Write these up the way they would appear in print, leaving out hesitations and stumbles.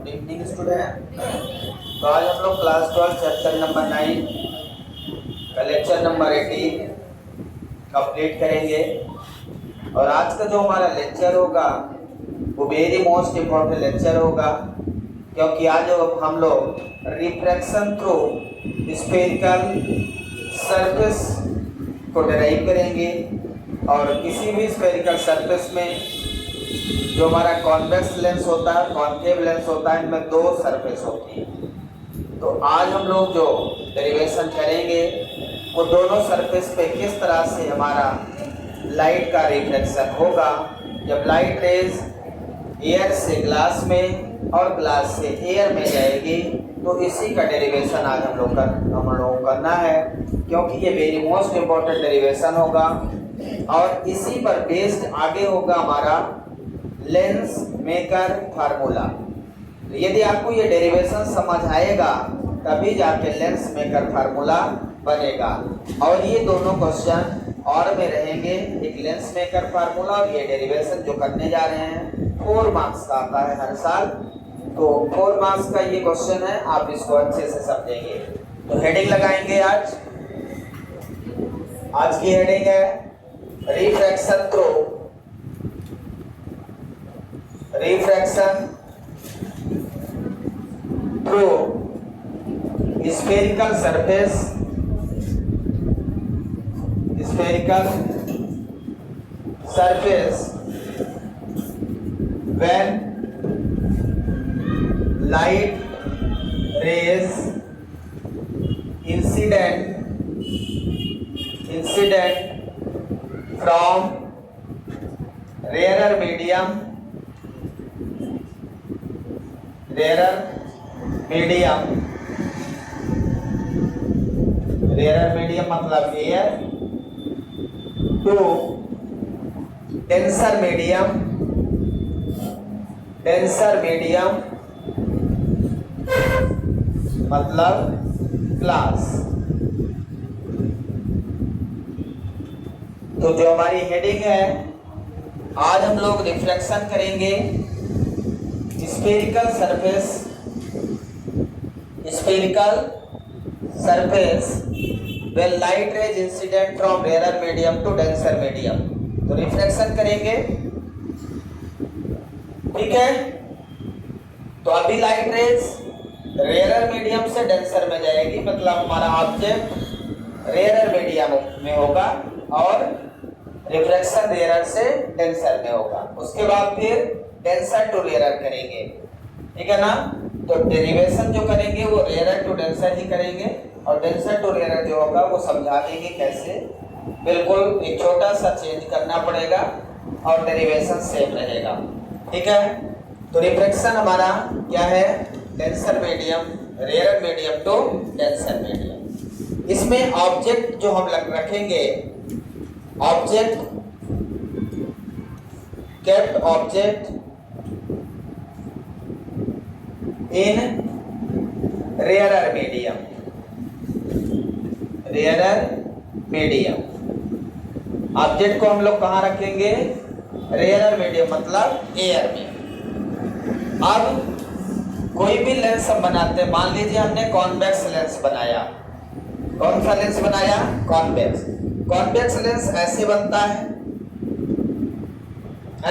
Good evening student. तो आज हम लोग क्लास 12 चैप्टर नंबर 9 का लेक्चर नंबर 18 कंप्लीट करेंगे। और आज का जो हमारा लेक्चर होगा वो वेरी मोस्ट इम्पोर्टेंट लेक्चर होगा, क्योंकि आज हम लोग रिफ्रैक्शन थ्रू स्फेरिकल सरफेस को डिराइव करेंगे। और किसी भी स्फेरिकल सरफेस में जो हमारा कॉन्वेक्स लेंस होता है, कॉन्केव लेंस होता है, इनमें दो सरफेस होती है। तो आज हम लोग जो डेरिवेशन करेंगे वो दोनों सरफेस पे किस तरह से हमारा लाइट का रिफ्लेक्शन होगा जब लाइट रेज एयर से ग्लास में और ग्लास से एयर में जाएगी। तो इसी का डेरिवेशन आज हम लोग को करना है, क्योंकि ये वेरी मोस्ट इम्पोर्टेंट डेरिवेशन होगा। और इसी पर बेस्ड आगे होगा हमारा लेंस मेकर फार्मूला। यदि आपको ये डेरिवेशन समझ आएगा तभी जाके लेंस मेकर फार्मूला बनेगा। और ये दोनों क्वेश्चन और में रहेंगे, एक लेंस मेकर फार्मूला और ये डेरिवेशन जो करने जा रहे हैं 4 मार्क्स का आता है हर साल। तो 4 मार्क्स का ये क्वेश्चन है, आप इसको अच्छे से समझेंगे। तो हेडिंग लगाएंगे आज की हेडिंग है refraction through spherical surface when light rays incident from rarer medium मतलब एयर टू डेंसर मीडियम मतलब ग्लास। तो जो हमारी हेडिंग है, आज हम लोग रिफ्लेक्शन करेंगे spherical surface when light rays incident from rarer medium to denser medium। तो रिफ्लेक्शन करेंगे, ठीक है। तो अभी लाइट रेज रेयर मीडियम से डेंसर में जाएगी, मतलब हमारा ऑब्जेक्ट रेयर मीडियम में होगा और रिफ्लेक्शन रेयर से डेंसर में होगा। उसके बाद फिर डेंसर टू रेयर करेंगे, ठीक है ना। तो डेरिवेशन जो करेंगे वो रेयर टू डेंसर ही करेंगे, और डेंसर टू रेयर जो होगा वो समझा देंगे कैसे। बिल्कुल एक छोटा सा चेंज करना पड़ेगा और डेरिवेशन सेम रहेगा, ठीक है। तो रिफ्लेक्शन हमारा क्या है, denser medium, rare medium to denser medium. इसमें ऑब्जेक्ट जो हम रखेंगे, object kept object in rare medium. Object को हम लोग कहाँ रखेंगे, रेयर मीडियम मतलब एयर में। अब कोई भी लेंस हम बनाते हैं, मान लीजिए हमने कॉन्वेक्स लेंस बनाया। कौन सा लेंस बनाया, कॉन्वेक्स लेंस ऐसे बनता है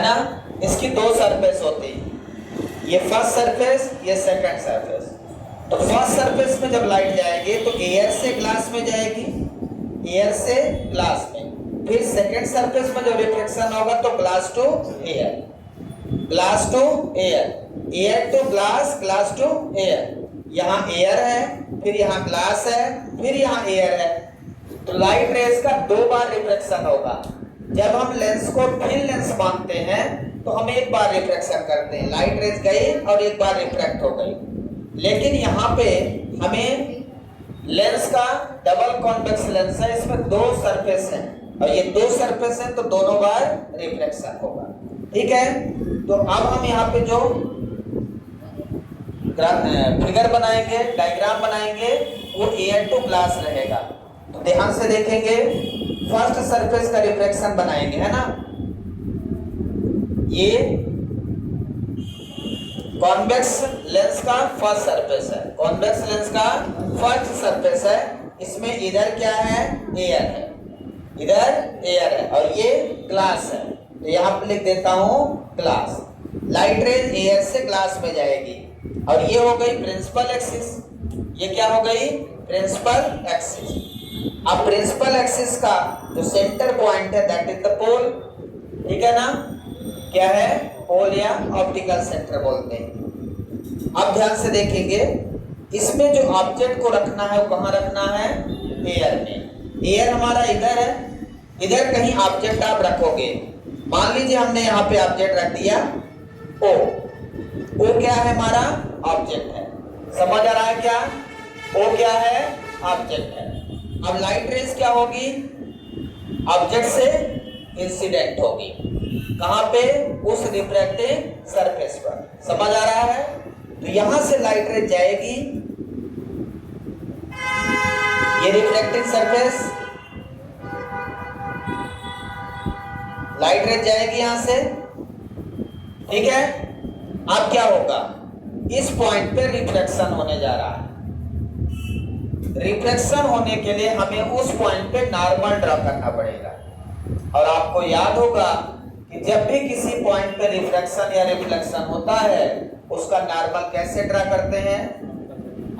ना। इसकी दो सरफेस होती है, ये फर्स्ट सरफेस, ये सेकंड सरफेस। तो फर्स्ट सरफेस में जब लाइट जाएगी तो एयर से ग्लास में जाएगी, एयर से ग्लास में। फिर सेकंड सरफेस में जब रिफ्लेक्शन होगा तो glass to air, air to glass, glass to air. यहाँ एयर है, फिर यहाँ ग्लास है, फिर यहाँ एयर है। तो लाइट रेज का 2 बार रिफ्लेक्शन होगा। जब हम लेंस को फिल लेंस मानते हैं तो हम एक बार रिफ्लेक्शन करते हैं, लाइट रेज गई और एक बार रिफ्लेक्ट हो गई। लेकिन यहाँ पे हमें लेंस का डबल कॉन्वेक्स लेंस है, इसमें 2 सरफेस है और ये 2 सरफेस है, तो दोनों बार रिफ्लेक्शन होगा, ठीक है। तो अब हम यहाँ पे जो फिगर बनाएंगे, डायग्राम बनाएंगे, वो एयर टू ग्लास रहेगा। तो ध्यान से देखेंगे, फर्स्ट सरफेस का रिफ्लेक्शन बनाएंगे, है ना। ये कॉन्वेक्स लेंस का फर्स्ट सरफेस है, कॉन्वेक्स लेंस का फर्स्ट सरफेस है। इसमें इधर क्या है, एयर है, इधर एयर है और ये ग्लास है। तो यहाँ पे लिख देता हूँ ग्लास। लाइट रेज एयर से ग्लास में जाएगी और ये हो गई प्रिंसिपल एक्सिस। ये क्या हो गई, प्रिंसिपल एक्सिस। अब प्रिंसिपल एक्सिस का जो सेंटर पॉइंट है दैट इज द पोल, ठीक है ना, क्या है, पोल या ऑप्टिकल सेंटर बोलते हैं। अब ध्यान से देखेंगे, इसमें जो ऑब्जेक्ट को रखना है वो कहाँ रखना है, एयर में। एयर हमारा इधर है, इधर कहीं ऑब्जेक्ट आप रखोगे। मान लीजिए हमने यहाँ पे ऑब्जेक्ट रख दिया ओ, ओ क्या है, हमारा ऑब्जेक्ट है। समझ आ रहा है क्या, ओ क्या है, ऑब्जेक्ट है। अब लाइट रेज क्या होगी, ऑब्जेक्ट से इंसिडेंट होगी, कहां पे, उस रिफ्रैक्टिंग सरफेस पर। समझ आ रहा है। तो यहां से लाइट रेज जाएगी, ये रिफ्लेक्टिंग सरफेस, लाइट रेज जाएगी यहां से, ठीक है। अब क्या होगा, इस पॉइंट पे रिफ्लेक्शन होने जा रहा है। रिफ्लेक्शन होने के लिए हमें उस पॉइंट पे नॉर्मल ड्रा करना पड़ेगा। और आपको याद होगा कि जब भी किसी पॉइंट पे रिफ्लेक्शन या रिफ्लेक्शन होता है उसका नॉर्मल कैसे ड्रा करते हैं।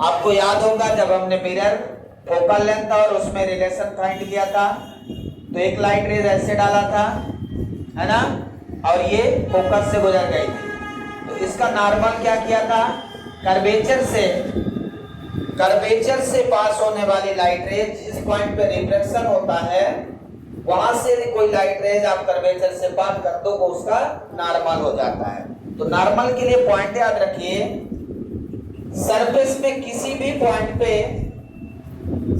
आपको याद होगा जब हमने मिरर फोकल लेंथ और उसमें रिलेशन फाइंड किया था, तो एक लाइट रेज ऐसे डाला था, है ना, और ये फोकस से गुजर गई थी। तो इसका नॉर्मल क्या किया था, कर्वेचर से पास होने वाली लाइट रेज जिस पॉइंट पे रिफ्लेक्शन होता है वहां से कोई लाइट रेज आप कर्वेचर से पास कर दो तो उसका नॉर्मल हो जाता है। तो नॉर्मल के लिए पॉइंट याद रखिए, सरफेस में किसी भी पॉइंट पे,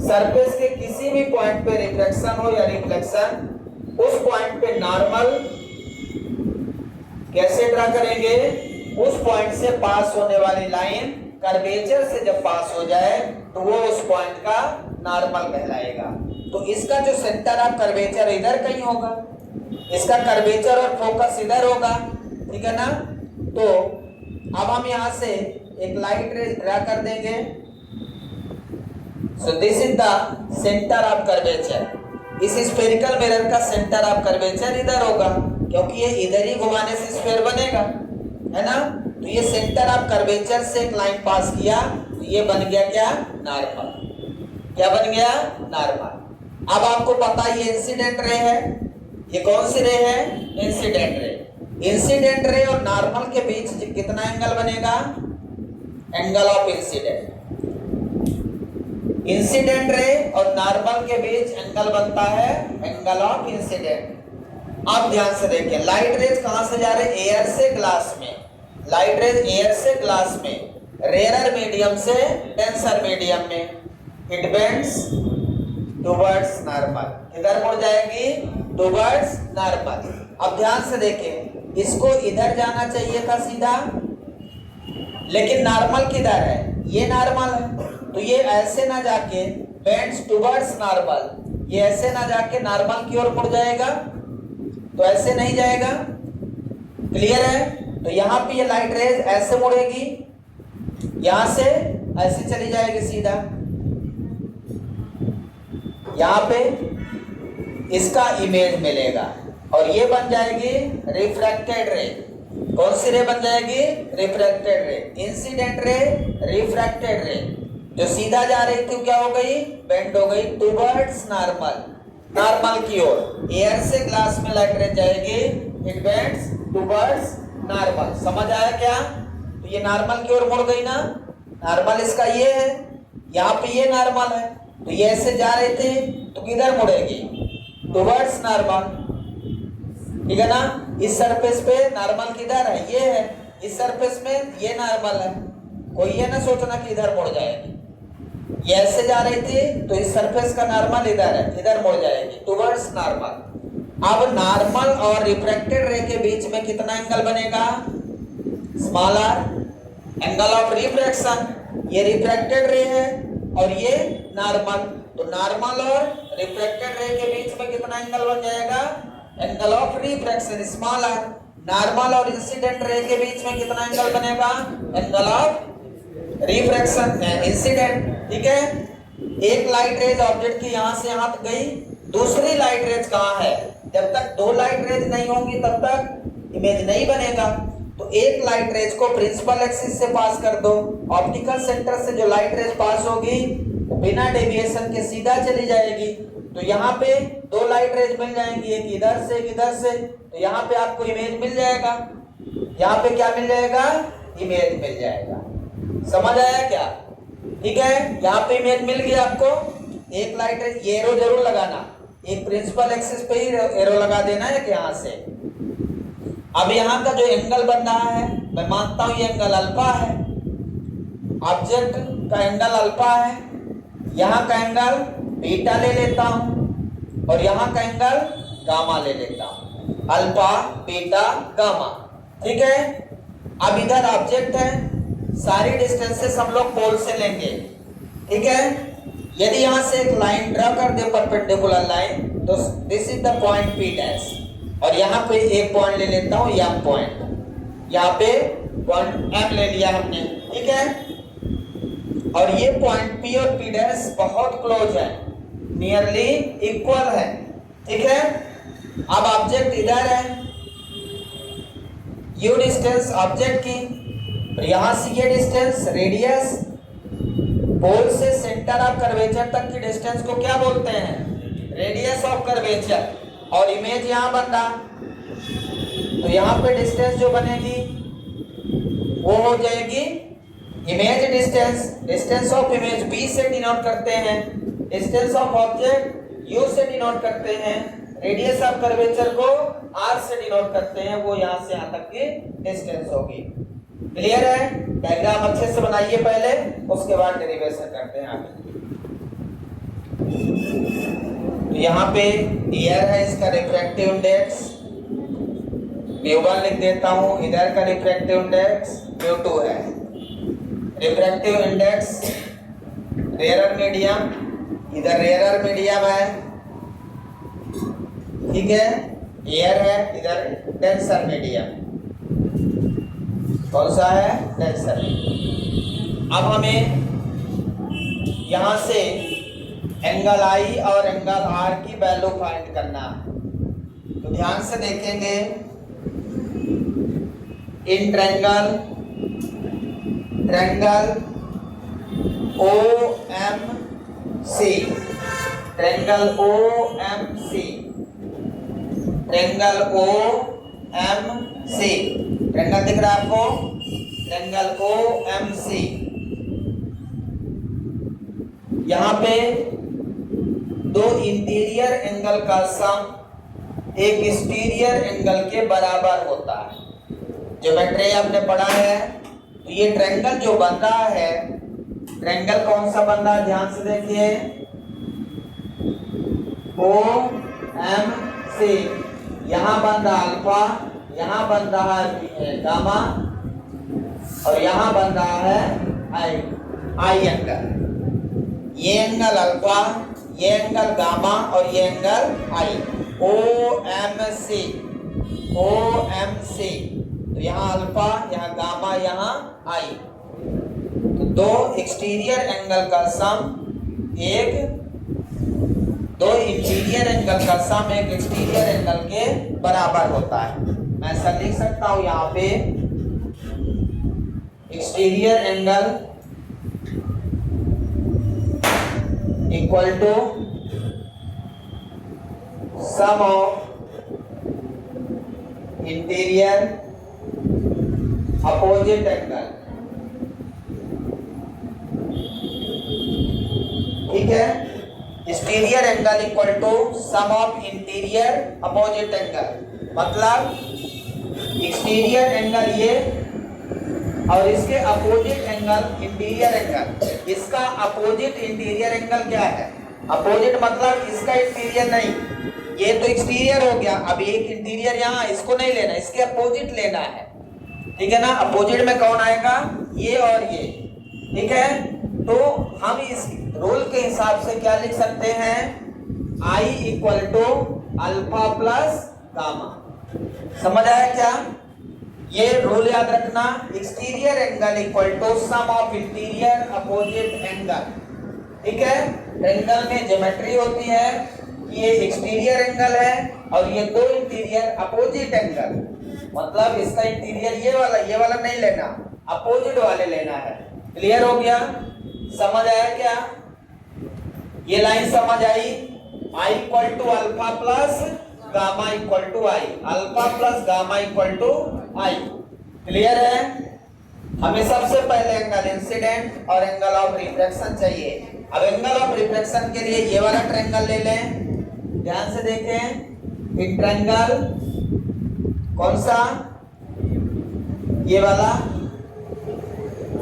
सरफेस के किसी भी पॉइंट पे रिफ्लेक्शन हो या रिफ्लेक्शन, उस पॉइंट पे नॉर्मल कैसे ड्रा करेंगे, उस पॉइंट से पास होने वाली लाइन कर्वेचर से जब पास हो जाए तो वो उस पॉइंट का नॉर्मल कहलाएगा। तो इसका जो सेंटर ऑफ कर्वेचर इधर कहीं होगा, इसका कर्वेचर और फोकस इधर होगा, ठीक है ना। तो अब हम यहां से एक लाइट रे ड्रा कर देंगे। सो this is the centre of curvature. इस स्फेरिकल मिरर का सेंटर ऑफ कर्वेचर इधर होगा क्योंकि ये इधर ही घुमाने से स्फेयर बनेगा, है ना। तो ये सेंटर ऑफ कर्वेचर से एक लाइन पास किया तो ये बन गया क्या, नॉर्मल। क्या बन गया, नॉर्मल। अब आपको पता है ये इंसिडेंट रे है, ये कौन सी रे है, इंसिडेंट रे। इंसिडेंट रे और नॉर्मल के बीच कितना एंगल बनेगा, angle of incident. Incident ray और नॉर्मल के बीच एंगल बनता है एंगल ऑफ इंसिडेंट। अब ध्यान से देखिए, लाइट रेज कहां से जा रहे, एयर से ग्लास में। लाइट रेज एयर से ग्लास में, रेयर मीडियम से डेंसर मीडियम में, इट बेंड्स टुवर्ड्स नॉर्मल। किधर मुड़ जाएगी, टुवर्ड्स नॉर्मल। अब ध्यान से देखें, इसको इधर जाना चाहिए था सीधा, लेकिन नॉर्मल किधर है, ये नॉर्मल है। तो ये ऐसे ना जाके बेंड्स टुवर्ड्स नॉर्मल, ये ऐसे ना जाके नॉर्मल की ओर मुड़ जाएगा, तो ऐसे नहीं जाएगा। क्लियर है। तो यहाँ पे ये लाइट रेज ऐसे मुड़ेगी, यहां से ऐसे चली जाएगी सीधा, यहां पे इसका इमेज मिलेगा और ये बन जाएगी रिफ्रैक्टेड रे। कौन सी रे बन जाएगी, रिफ्रैक्टेड रे। इंसिडेंट रे, रिफ्रैक्टेड रे। जो सीधा जा रही थी क्या हो गई, बेंड हो गई टुवर्ड्स नॉर्मल, नॉर्मल की ओर। एयर से ग्लास में लाइट रेज जाएगी, इट बेंड्स टुवर्ड्स नॉर्मल। समझ आया क्या। तो ये नॉर्मल की ओर मुड़ गई ना, नॉर्मल इसका ये है, यहाँ पे ये नॉर्मल है, तो ये ऐसे जा रहे थे तो किधर मुड़ेगी, टुवर्ड्स नॉर्मल, ठीक है ना। इस सरफेस पे नॉर्मल किधर है, ये है, इस सरफेस में ये नॉर्मल है। कोई ये ना सोचना कि इधर मुड़ जाएगी, ये ऐसे जा रही थी तो इस सरफेस का नॉर्मल इधर है, इधर मुड़ जाएगी, टुवर्ड्स नॉर्मल। अब नॉर्मल और रिफ्रैक्टेड रे के बीच में कितना एंगल बनेगा, small R, angle of refraction. ये रिफ्रैक्टेड रे है और ये नॉर्मल, तो नॉर्मल और रिफ्रैक्टेड रे के बीच में कितना एंगल बन जाएगा, angle of refraction, small R. Normal और इंसिडेंट रे के बीच में कितना एंगल बनेगा? Angle of refraction incident. ठीक है, एक लाइट रेज ऑब्जेक्ट की यहां से यहां तक गई, दूसरी लाइट रेज कहां है? जब तक दो लाइट रेज नहीं होंगी तब तक इमेज नहीं बनेगा। तो एक लाइट रेज को प्रिंसिपल एक्सिस से पास कर दो, ऑप्टिकल सेंटर से जो लाइट रेज पास होगी वो बिना डेविएशन के सीधा चली जाएगी। तो यहाँ पे दो लाइट रेज मिल जाएंगी, एक इधर से एक इधर से, तो यहाँ पे आपको इमेज मिल जाएगा। यहाँ पे क्या मिल जाएगा? इमेज मिल जाएगा। समझ आया क्या? ठीक है, यहाँ पे इमेज मिल गई आपको। एक लाइट रेज, ये एरो जरूर लगाना, एक प्रिंसिपल एक्सिस पे ही एरो लगा देना है कि यहाँ से। अब यहाँ का जो एंगल बन रहा है, मैं मानता हूं ये एंगल अल्फा है, ऑब्जेक्ट का एंगल अल्फा है, यहाँ का एंगल बीटा ले लेता हूं और यहाँ का एंगल गामा ले लेता हूं, अल्फा बीटा गामा। ठीक है, अब इधर ऑब्जेक्ट है, सारी डिस्टेंसेस हम लोग पोल से लेंगे। ठीक है, यदि यहां से एक लाइन ड्रा कर दे, परपेंडिकुलर लाइन, तो this is the point P dash, और यहाँ पे एक पॉइंट ले लेता हूं एम पॉइंट, यहाँ पे पॉइंट एम ले लिया हमने। ठीक है, और ये पॉइंट पी और पी डैश बहुत क्लोज है, नियरली इक्वल है। ठीक है, अब ऑब्जेक्ट इधर है, यू डिस्टेंस ऑब्जेक्ट की, और यहां से ये डिस्टेंस रेडियस, पोल से सेंटर ऑफ कर्वेचर तक की डिस्टेंस को क्या बोलते हैं? Radius of curvature. और इमेज यहां बन रहा, तो यहां पे डिस्टेंस जो बनेगी वो हो जाएगी image distance. Distance of image B से डिनोट करते हैं, डिस्टेंस ऑफ ऑब्जेक्ट यू से डिनोट करते हैं, रेडियस ऑफ कर्वेचर को आर से डिनोट करते हैं, वो यहां से यहां तक की डिस्टेंस होगी। क्लियर है? डायग्राम अच्छे से बनाइए पहले, उसके बाद डेरिवेशन करते हैं आगे। तो यहाँ पे एयर है, इसका रिफ्रैक्टिव इंडेक्स μ1 लिख देता हूँ, इधर का रिफ्रैक्टिव इंडेक्स μ2 है। रिफ्रैक्टिव इंडेक्स रेयरर मीडियम, इधर रेयरर मीडियम है। ठीक है, एयर है, इधर डेंसर मीडियम। कौन सा है? डेंसर। अब हमें यहां से एंगल आई और एंगल आर की वैल्यू फाइंड करना है। तो ध्यान से देखेंगे, in triangle O M C, triangle O M C, triangle O M C, triangle दिख रहा है आपको? ट्रायंगल ओ एम सी, यहां पे दो इंटीरियर एंगल का सम एक एक्सटीरियर एंगल के बराबर होता है। ज्योमेट्री आपने पढ़ा है। तो ये ट्रायंगल जो बन रहा है, ट्रायंगल कौन सा बन रहा है? ध्यान से देखिए, ओ एम सी, यहां बन रहा अल्फा, यहां बन रहा है गामा, और यहां बन रहा है आई एंगल। ये एंगल अल्फा, ये एंगल गामा और ये angle I, O M C, O M C. तो यहाँ अल्फा, यहाँ गामा, यहाँ आई। तो दो एक्सटीरियर एंगल का सम दो इंटीरियर एंगल का सम एक एक्सटीरियर एंगल के बराबर होता है। मैं ऐसा लिख सकता हूं यहाँ पे, exterior angle equal to sum of interior opposite angle. ठीक है, exterior angle equal to sum of interior opposite angle, मतलब एक्सटीरियर एंगल ये और इसके अपोजिट एंगल इंटीरियर एंगल। इसका अपोजिट इंटीरियर एंगल क्या है? अपोजिट मतलब इसका इंटीरियर नहीं, ये तो एक्सटीरियर हो गया। अब एक इंटीरियर यहाँ, इसको नहीं लेना, इसके अपोजिट लेना है। ठीक है ना? अपोजिट में कौन आएगा? ये और ये। ठीक है, तो हम इस रूल के हिसाब से क्या लिख सकते हैं? I equal to alpha plus gamma. समझ आया क्या? ये रूल याद रखना, exterior angle equal to sum of interior opposite angle. ठीक है, ट्रायंगल में ज्योमेट्री होती है कि ये एक्सटीरियर एंगल है और ये दो इंटीरियर अपोजिट एंगल, मतलब इसका इंटीरियर ये वाला नहीं लेना, अपोजिट वाले लेना है। क्लियर हो गया? समझ आया क्या? ये लाइन समझ आई? I equal to alpha plus gamma equal to I, alpha plus gamma equal to I. Clear है? हमें सबसे पहले एंगल इंसिडेंट और एंगल ऑफ रिफ्रैक्शन चाहिए। अब एंगल ऑफ रिफ्रैक्शन के लिए ये वाला ट्रायंगल ले लें, ध्यान से देखें। एक ट्रायंगल कौन सा? ये वाला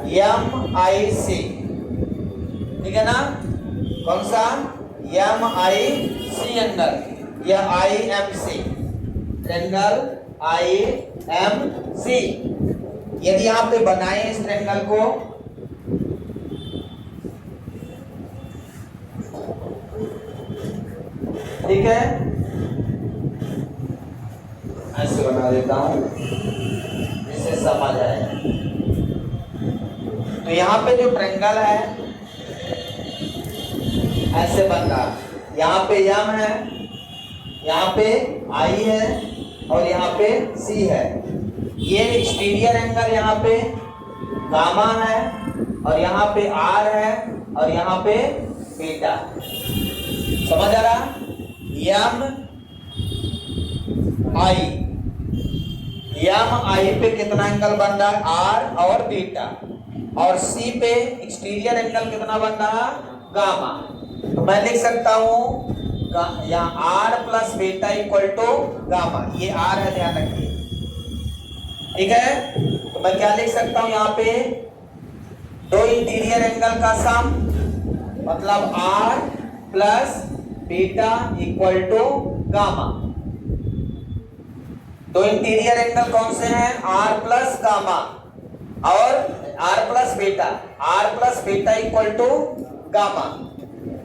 MIC, ठीक है ना? कौन सा? MIC एंगल, यह IMC ट्रायंगल IMC। यदि यहाँ पे बनाए इस ट्रायंगल को, ठीक है, ऐसे बना देता हूं जिससे समझ आए। तो यहाँ पे जो ट्रायंगल है ऐसे बन रहा, यहाँ पे M है, यहाँ पे I है और यहाँ पे C है। ये एक्सटीरियर एंगल यहाँ पे गामा है और यहाँ पे R है और यहाँ पे बीटा। समझ आ रहा? MI पे कितना एंगल बन रहा है? R और बीटा। और C पे एक्सटीरियर एंगल कितना बन रहा? गामा। तो मैं लिख सकता हूं यहाँ R plus beta equal to gamma. ये R है, ध्यान रखिए, ठीक है। तो मैं क्या लिख सकता हूं यहाँ पे? दो इंटीरियर एंगल का सम, मतलब R plus beta equal to gamma. दो इंटीरियर एंगल कौन से हैं? R प्लस गामा और R plus beta. R plus beta equal to gamma.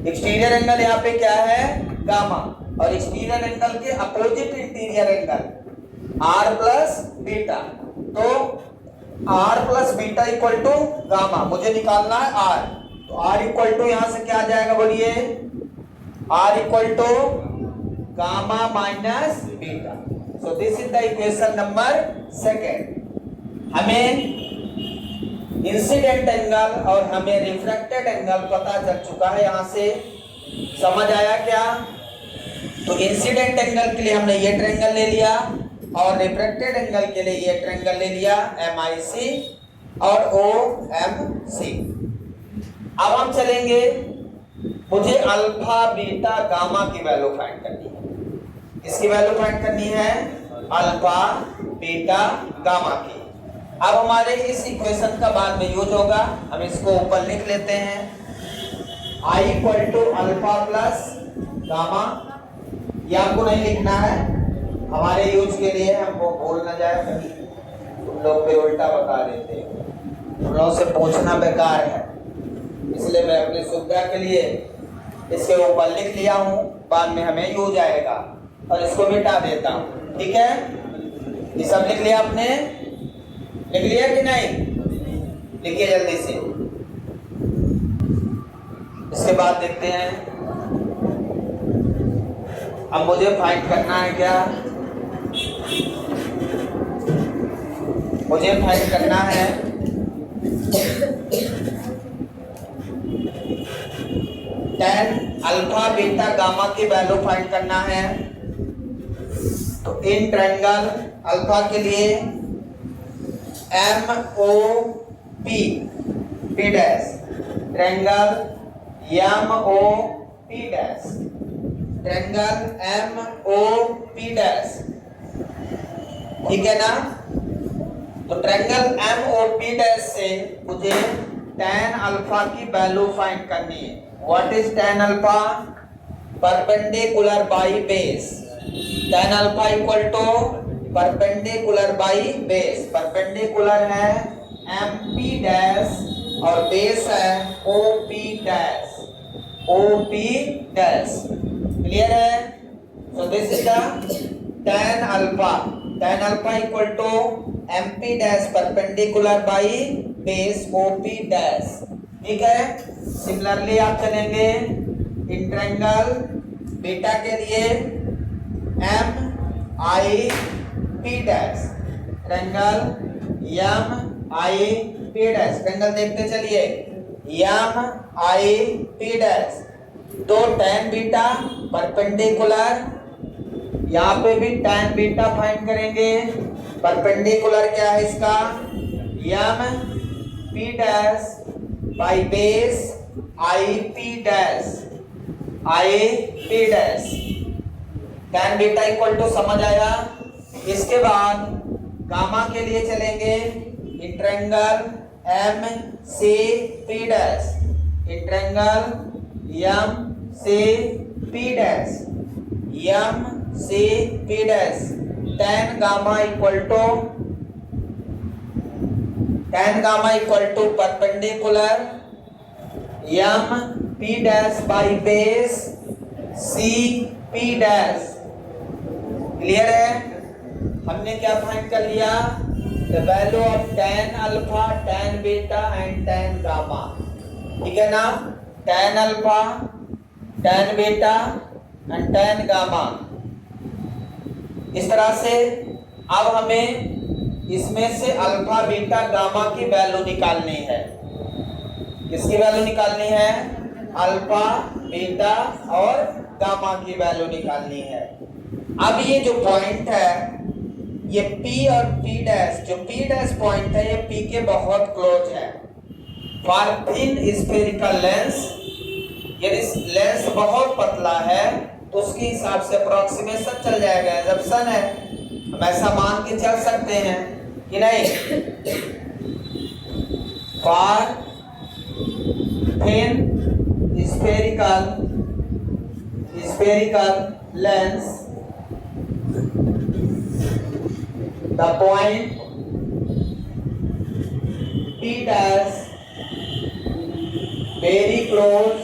Exterior angle यहाँ पे क्या है? गामा। और एक्सटीरियर एंगल के opposite interior angle R plus beta. तो R plus beta equal to gamma मुझे निकालना है R। तो R इक्वल टू यहां से क्या आ जाएगा? बोलिए, R equal to gamma minus beta. So this is the equation number second. हमें इंसिडेंट एंगल और हमें रिफ्रैक्टेड एंगल पता चल चुका है, यहां से समझ आया क्या? तो इंसिडेंट एंगल के लिए हमने ये ट्रायंगल ले लिया और रिफ्रैक्टेड एंगल के लिए ये ट्रायंगल ले लिया MIC और OMC। अब हम चलेंगे, मुझे अल्फा बीटा गामा की वैल्यू फाइंड करनी है। इसकी वैल्यू फाइंड करनी है अल्फा बीटा गामा की। अब हमारे इस इक्वेशन का बाद में यूज होगा, हम इसको ऊपर लिख लेते हैं। I equal to alpha plus gamma. ये आपको नहीं लिखना है, हमारे यूज के लिए, हमको भूल ना जाए कहीं तुम लोग पे उल्टा बता देते हो, तुम लोगों से पूछना बेकार है, इसलिए मैं अपनी सुविधा के लिए इसके ऊपर लिख लिया हूँ, बाद में हमें यूज आएगा और इसको मिटा देता हूँ। ठीक है, ये सब लिख लिया आपने? लिख लिया कि नहीं? लिखिए जल्दी से। इसके बाद देखते हैं, अब मुझे फाइंड करना है क्या? मुझे फाइंड करना है tan अल्फा बीटा गामा की वैल्यू फाइंड करना है। तो इन ट्रायंगल अल्फा के लिए MOP P dash, triangle MOP dash, triangle MOP dash, ठीक है ना? तो ट्रायंगल MOP डैश से मुझे tan अल्फा की वैल्यू फाइंड करनी है। What is tan alpha? Perpendicular by base. tan alpha equal to perpendicular by base. Perpendicular है MP डैश और बेस है OP dash, OP dash. Clear है? So this is the tan alpha. tan alpha equal to M P dash perpendicular by base O P dash. ठीक है, similarly आप चलेंगे in triangle beta के लिए M I P dash, triangle M I P dash, triangle देखते चलिए M I P dash, तो tan beta perpendicular, यहाँ पे भी tan बीटा फाइंड करेंगे, परपेंडिकुलर क्या है इसका M P dash by base I P dash, I P dash, tan beta equal to समझ आया। इसके बाद गामा के लिए चलेंगे in triangle M C P dash, in triangle M C P dash, M C P dash, tan gamma equal to perpendicular M P dash by base C P dash. Clear है, हमने क्या find कर लिया, the value of tan alpha, tan beta and tan gamma. ठीक है ना, tan alpha, tan beta and tan gamma. इस तरह से अब हमें इसमें से अल्फा बीटा गामा की वैल्यू निकालनी है। किसकी वैल्यू निकालनी है, अल्फा बीटा और गामा की वैल्यू निकालनी है। अब ये जो पॉइंट है ये P और P डैश, जो P डैश पॉइंट है ये P के बहुत क्लोज है। फॉर थिन स्फेरिकल लेंस, यदि लेंस बहुत पतला है तो उसके हिसाब से अप्रोक्सीमेशन चल जाएगा, एजम्पशन है, हम ऐसा मान के चल सकते हैं कि नहीं। For thin spherical lens the point P dash very close,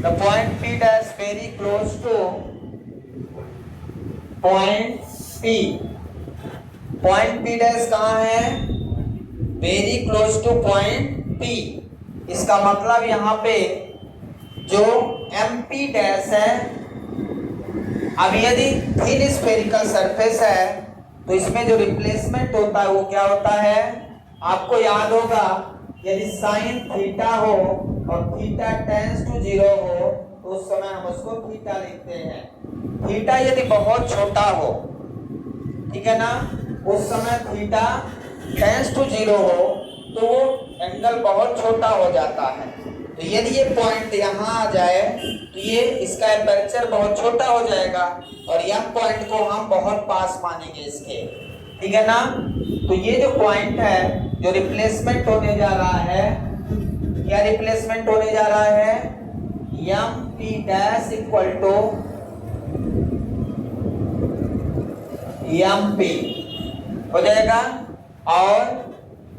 the point P dash very close to point P, point P dash कहाँ है, very close to point P। इसका मतलब यहाँ पे जो MP डैश है, अब यदि थिन स्फेरिकल सरफेस है तो इसमें जो रिप्लेसमेंट होता है वो क्या होता है, आपको याद होगा यदि साइन थीटा हो और थीटा टेंस टू 0 हो तो उस समय हम उसको थीटा लिखते हैं। थीटा यदि बहुत छोटा हो, ठीक है ना, उस समय थीटा टेंस टू 0 हो तो वो एंगल बहुत छोटा हो जाता है। तो यदि ये पॉइंट यहाँ आ जाए तो ये इसका एपर्चर बहुत छोटा हो जाएगा और यह पॉइंट को हम बहुत पास मानेंगे इसके। ठीक है ना, तो ये जो पॉइंट है जो रिप्लेसमेंट होने जा रहा है, क्या रिप्लेसमेंट होने जा रहा है, M P dash equal to M P हो जाएगा और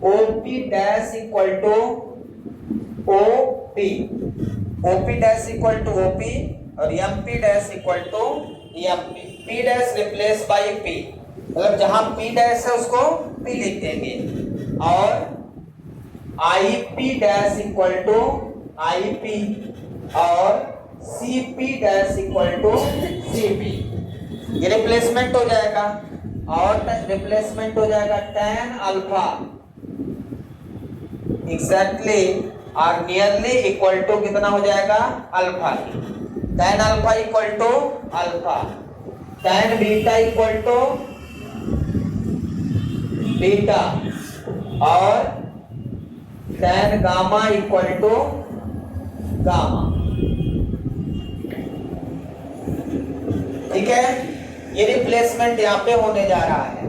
O P dash equal to OP, OP dash equal to OP और M P dash equal to M P. P dash replace by P, मतलब जहां पी डैश है उसको P लिख देंगे और I P dash equal to I P और C P dash equal to C P. ये रिप्लेसमेंट हो जाएगा और रिप्लेसमेंट हो जाएगा tan अल्फा एग्जैक्टली और नियरली इक्वल टू कितना हो जाएगा, alpha. tan alpha equal to alpha, tan beta equal to beta और tan gamma equal to gamma. ठीक है, ये रिप्लेसमेंट यहाँ पे होने जा रहा है।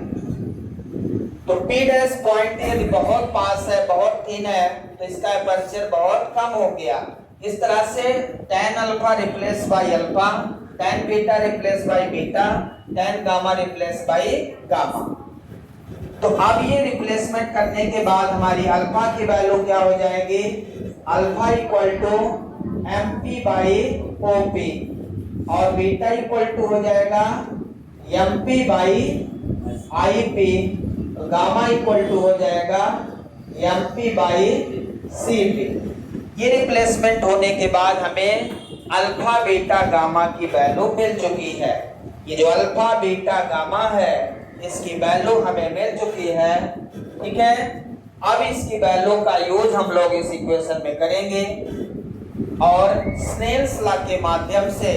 तो P डैश पॉइंट यदि बहुत पास है, बहुत थिन है, तो इसका एपर्चर बहुत कम हो गया। इस तरह से tan alpha replace by alpha, tan beta replace by beta, tan gamma replace by gamma. तो अब ये रिप्लेसमेंट करने के बाद हमारी अल्फा की वैल्यू क्या हो जाएगी, alpha equal to M P by O P और बीटा इक्वल टू हो जाएगा M P by I P gamma equal to हो जाएगा MP बाई CP। ये रिप्लेसमेंट होने के बाद हमें अल्फा बीटा गामा की वैल्यू मिल चुकी है। ये जो अल्फा बीटा गामा है इसकी वैल्यू हमें मिल चुकी है। ठीक है, अब इसकी वैल्यू का यूज हम लोग इस इक्वेशन में करेंगे और स्नेल्स लॉ के माध्यम से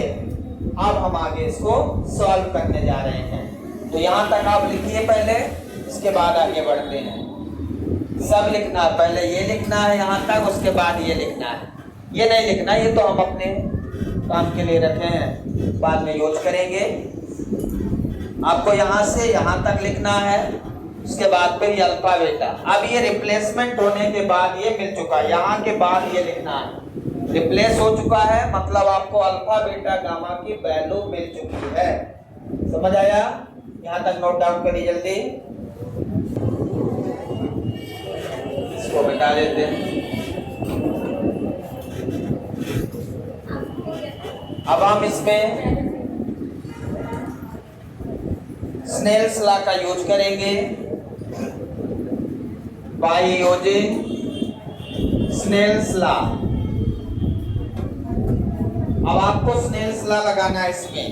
अब हम आगे इसको सॉल्व करने जा रहे हैं। तो यहाँ तक आप लिखिए पहले, इसके बाद आगे बढ़ते हैं। सब लिखना है, पहले ये लिखना है यहाँ तक, उसके बाद ये लिखना है। ये नहीं लिखना, ये तो हम अपने काम के लिए रखे हैं, बाद में यूज करेंगे। आपको यहाँ से यहाँ तक लिखना है, उसके बाद फिर ये अल्फा बीटा। अब ये रिप्लेसमेंट होने के बाद ये मिल चुका है, यहाँ के बाद ये लिखना है। रिप्लेस हो चुका है मतलब आपको अल्फा बीटा गामा की वैल्यू मिल चुकी है। समझ आया? यहाँ तक नोट डाउन करिए जल्दी, इसको बता देते हैं। अब हम इसमें स्नेल्स लॉ का यूज करेंगे, बाय यूजिंग स्नेल्स लॉ। अब आपको स्नेल्स लॉ लगाना है इसमें।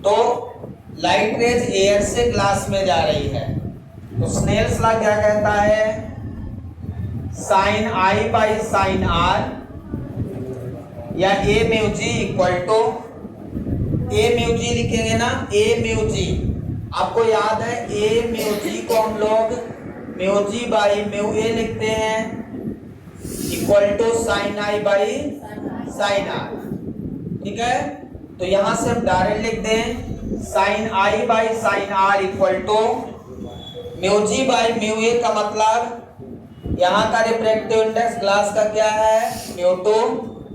तो लाइट रेज एयर से ग्लास में जा रही है, तो स्नेल्स लॉ क्या कहता है? Sine I by sine R या A mu G equal to, A mu G लिखेंगे ना, ए म्यू जी। आपको याद है ए म्यू जी को हम लोग mu G by mu A लिखते हैं, equal to sine I by sine R. ठीक है, तो यहां से हम डायरेक्ट लिख दें sine I by sine R equal to mu G by mu A. का मतलब यहाँ का रिफ्रैक्टिव इंडेक्स ग्लास का क्या है? म्यू टू,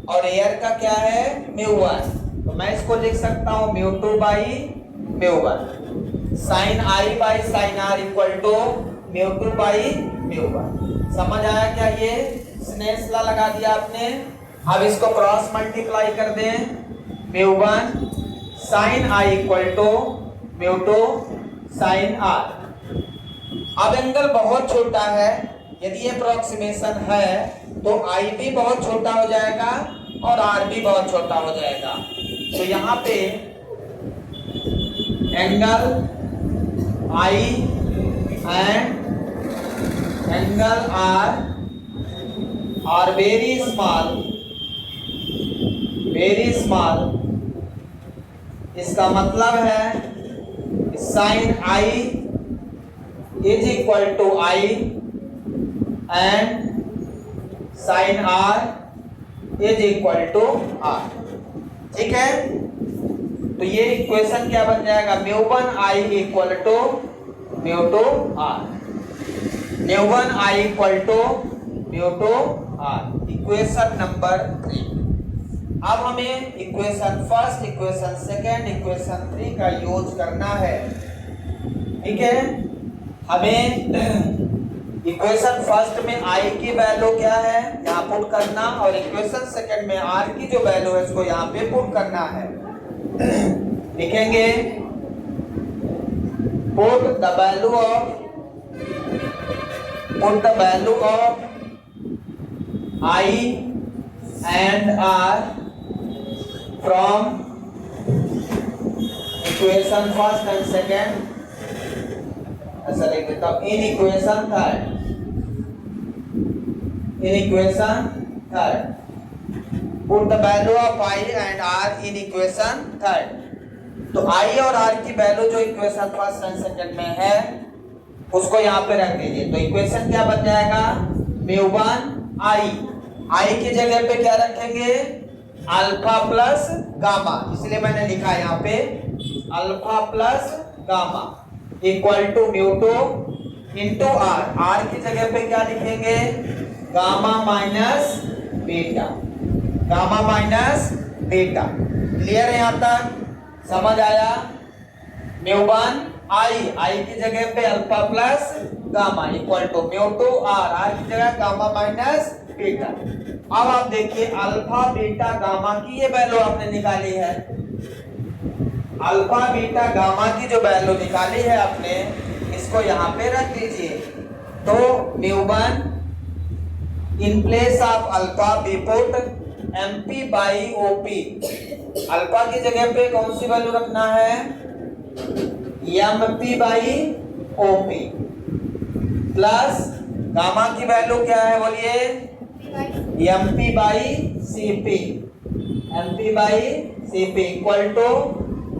और एयर का क्या है? Mu one. तो मैं इसको लिख सकता हूँ mu two by mu one. Sine I by sine R equal to mu two by mu one. समझ आया क्या? ये स्नेल्स लॉ लगा दिया आपने। अब इसको क्रॉस मल्टीप्लाई कर दें, mu one sine I equal to mu two sine R. अब एंगल बहुत छोटा है, यदि ये अप्रोक्सीमेशन है तो आई भी बहुत छोटा हो जाएगा और आर भी बहुत छोटा हो जाएगा। तो यहाँ पे angle I and angle R very small. इसका मतलब है sine I is equal to I and sine R is equal to R. ठीक है, तो ये इक्वेशन क्या बन जाएगा? Mu one I equal to mu two R, mu one I equal to mu two R. Equation number 3। अब हमें equation first, equation second, equation 3 का यूज करना है। ठीक है, हमें इक्वेशन फर्स्ट में आई की वैल्यू क्या है यहाँ पुट करना, और इक्वेशन सेकंड में आर की जो वैल्यू है उसको यहाँ पे पुट करना है। लिखेंगे put the value of I and R from equation first and second, ऐसा लिख देता हूं, in equation third. Put the value of I and R in equation third. तो आई और आर की वैल्यू जो इक्वेशन फर्स्ट एंड सेकंड में है उसको यहाँ पे रख दीजिए। तो इक्वेशन क्या बन जाएगा? म्यू वन आई की जगह पे क्या रखेंगे? अल्फा प्लस गामा, इसलिए मैंने लिखा है यहाँ पे alpha plus gamma equal to mu two into R की जगह पे क्या लिखेंगे? Gamma minus beta, gamma minus beta. Clear है यहाँ तक? समझ आया? म्यू वन आई की जगह पे alpha plus gamma equal to mu two R की जगह गामा माइनस बीटा। अब आप देखिए अल्फा बीटा गामा की ये वैल्यू आपने निकाली है। अल्फा बीटा गामा की जो वैल्यू निकाली है आपने, इसको इसको यहाँ पे रख दीजिए। तो μ1 in place of alpha be put MP by OP। Alpha की जगह पे कौन सी वैल्यू रखना है? MP by OP plus gamma की वैल्यू क्या है बोलिए? MP by CP। MP by CP equal to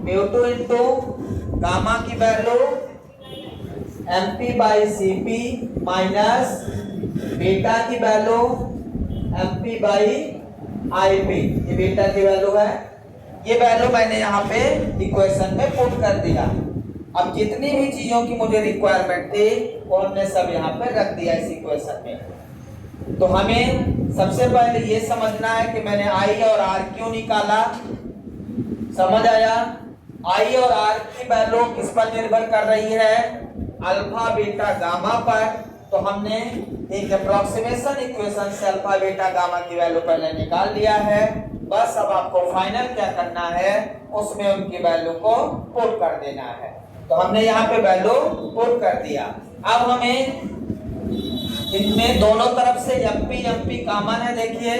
μ2 into gamma की value MP by CP minus beta की वैल्यू MP बाई IP। ये बीटा की वैल्यू है। ये वैल्यू मैंने यहाँ पे इक्वेशन में पुट कर दिया। अब जितनी भी चीजों की मुझे रिक्वायरमेंट थी वो हमने सब यहाँ पे रख दिया इस इक्वेशन में। तो हमें सबसे पहले ये समझना है कि मैंने I और R क्यों निकाला। समझ आया? I और R की वैल्यू किस पर निर्भर कर रही है? अल्फा बीटा गामा पर। तो हमने एक अप्रोक्सीमेशन इक्वेशन से अल्फा बीटा गामा की वैल्यू पहले निकाल लिया है। बस अब आपको फाइनल क्या करना है, उसमें उनकी वैल्यू को पुट कर देना है। तो हमने यहाँ पे वैल्यू पुट कर दिया। अब हमें इनमें दोनों तरफ से MP कॉमन है, देखिए,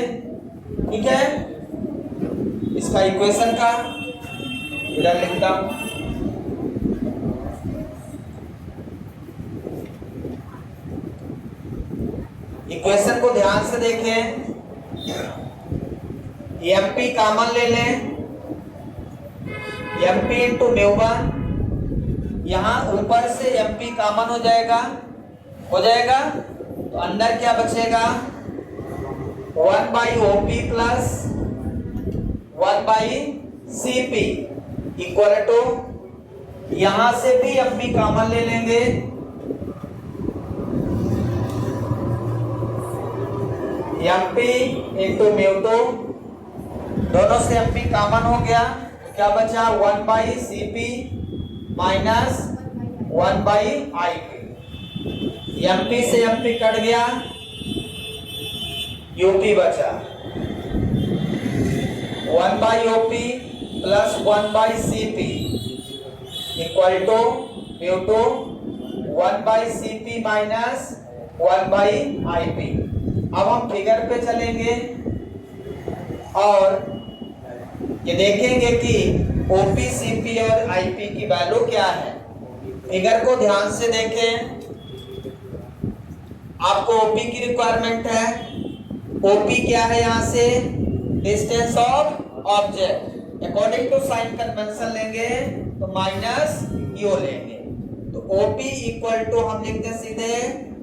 ठीक है। इसका इक्वेशन का इधर लिखता हूं। इक्वेशन को ध्यान से देखें। MP कॉमन ले लें। MP इंटू μ1, यहां ऊपर से MP कॉमन हो जाएगा। तो अंदर क्या बचेगा? 1 by OP plus 1 by CP equal to, यहां से भी MP कॉमन ले लेंगे। MP इंटू μ2, दोनों से MP कॉमन हो गया। क्या बचा? 1 by CP minus 1 by IP। MP से MP कट गया, UP बचा। 1 by OP plus 1 by CP equal to μ2 1 by CP minus 1 by IP। अब हम फिगर पे चलेंगे और ये देखेंगे कि OP, CP और IP की वैल्यू क्या है। फिगर को ध्यान से देखें। आपको OP की रिक्वायरमेंट है। OP क्या है? यहाँ से distance of object. According to sign convention लेंगे तो माइनस U लेंगे। तो OP इक्वल टू हम लिखते हैं सीधे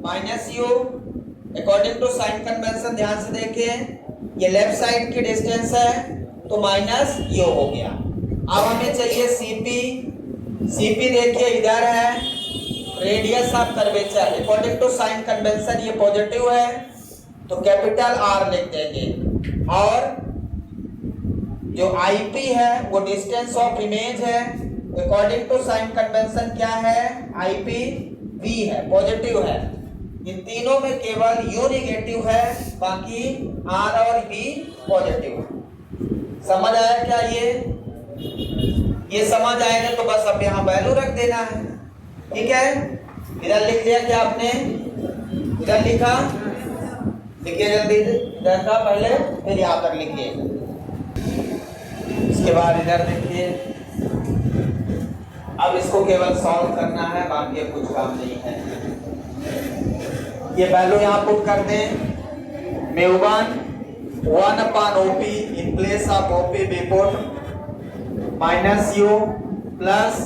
minus U। According to sign convention ध्यान से देखें, ये लेफ्ट साइड की डिस्टेंस है तो माइनस U हो गया। अब हमें चाहिए CP देखिए इधर है, radius of curvature. According to sign convention ये पॉजिटिव है तो कैपिटल R लिख देंगे। और जो IP है वो डिस्टेंस ऑफ इमेज है। अकॉर्डिंग टू साइन कन्वेंशन क्या है? IP V है, पॉजिटिव है। इन तीनों में केवल U नेगेटिव है, बाकी R और B पॉजिटिव है। समझ आया क्या? ये समझ आएगा तो बस अब यहाँ वैल्यू रख देना है, ठीक है। इधर लिख दिया क्या आपने? इधर लिखा, लिखिए जल्दी। इधर का पहले, फिर यहाँ पर लिखिए, इसके बाद इधर लिखिए। अब इसको केवल सॉल्व करना है, बाकी कुछ काम नहीं है। ये वैल्यू यहाँ पुट कर दें। μ1 1 upon OP in place of OP we put minus U plus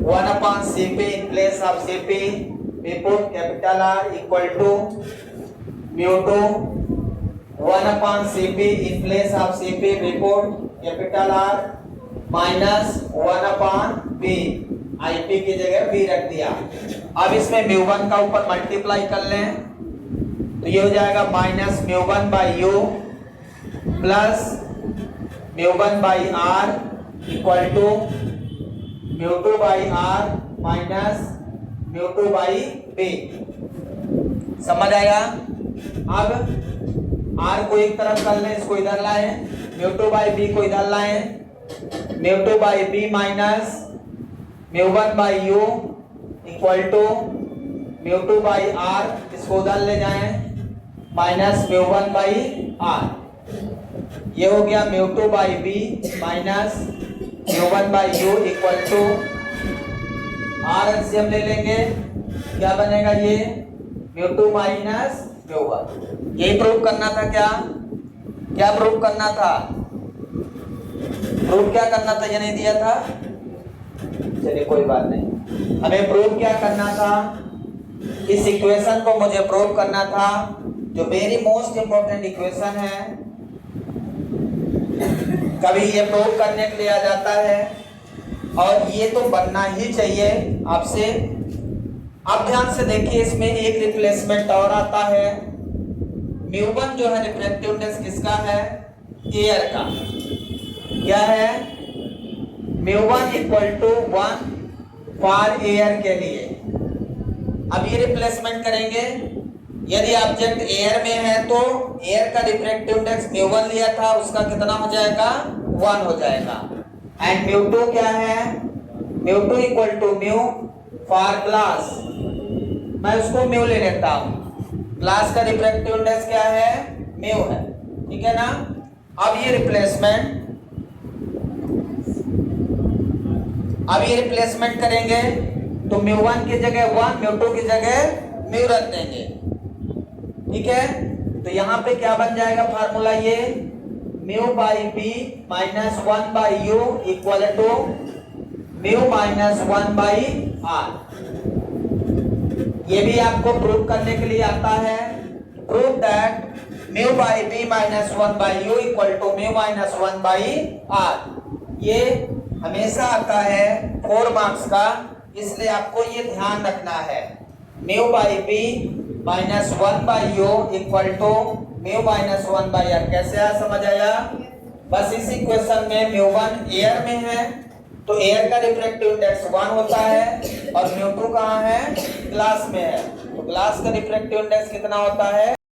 1 upon CP in place of CP we put capital R equal to μ2 1 upon CP in place of CP we put capital R minus 1 upon B। IP की जगह B रख दिया। अब इसमें μ1 का ऊपर multiply कर लें तो ये हो जाएगा minus μ1 by U plus μ1 by R equal to μ2 by R minus μ2 by B। समझ आया? अब R को एक तरफ कर लें, इसको इधर लाएं, μ2 बाई B को इधर लाएं, μ2 by B minus μ1 by U equal to mu two by R, इसको उधर ले जाएं, minus mu one by R. ये हो गया mu two by B minus mu one by U equal to R LCM ले लेंगे, क्या बनेगा ये mu two minus mu one. यही प्रूव करना था। क्या प्रूव करना था? प्रूव क्या करना था? ये नहीं दिया था, चलिए कोई बात नहीं। हमें प्रूव क्या करना था? इस इक्वेशन को मुझे प्रूव करना था, जो वेरी मोस्ट इंपॉर्टेंट इक्वेशन है, कभी ये प्रूव करने के लिए आ जाता है और ये तो बनना ही चाहिए आपसे। अब ध्यान से देखिए, इसमें एक रिप्लेसमेंट और आता है। म्यू वन जो है रिफ्रैक्टिव इंडेक्स किसका है? एयर का। क्या है? Mu one equal to 1 for air के लिए। अब ये रिप्लेसमेंट करेंगे। यदि ऑब्जेक्ट एयर में है तो एयर का रिफ्रैक्टिव इंडेक्स म्यू वन लिया था, उसका कितना हो जाएगा? 1 हो जाएगा। एंड म्यू टू क्या है? Mu two equal to mu for glass, मैं उसको म्यू ले लेता हूं। ग्लास का रिफ्रैक्टिव इंडेक्स क्या है? म्यू है, ठीक है ना। अब ये रिप्लेसमेंट करेंगे तो म्यू वन की जगह 1, म्यू टू की जगह म्यू रख देंगे, ठीक है। तो यहां पे क्या बन जाएगा फार्मूला? ये mu by B minus 1 by U equal to mu minus 1 by R. ये भी आपको प्रूव करने के लिए आता है। Prove that mu by B minus 1 by U equal to mu minus 1 by R. ये हमेशा आता है 4 मार्क्स का, इसलिए आपको ये ध्यान रखना है। Mu by B minus 1 by U equal to mu minus 1 by R. कैसे आ समझ आया? बस इस इक्वेशन में म्यू वन एयर में है तो एयर का रिफ्रैक्टिव इंडेक्स 1 होता है और म्यू टू कहाँ है? ग्लास में है, तो ग्लास का रिफ्रैक्टिव इंडेक्स कितना होता है?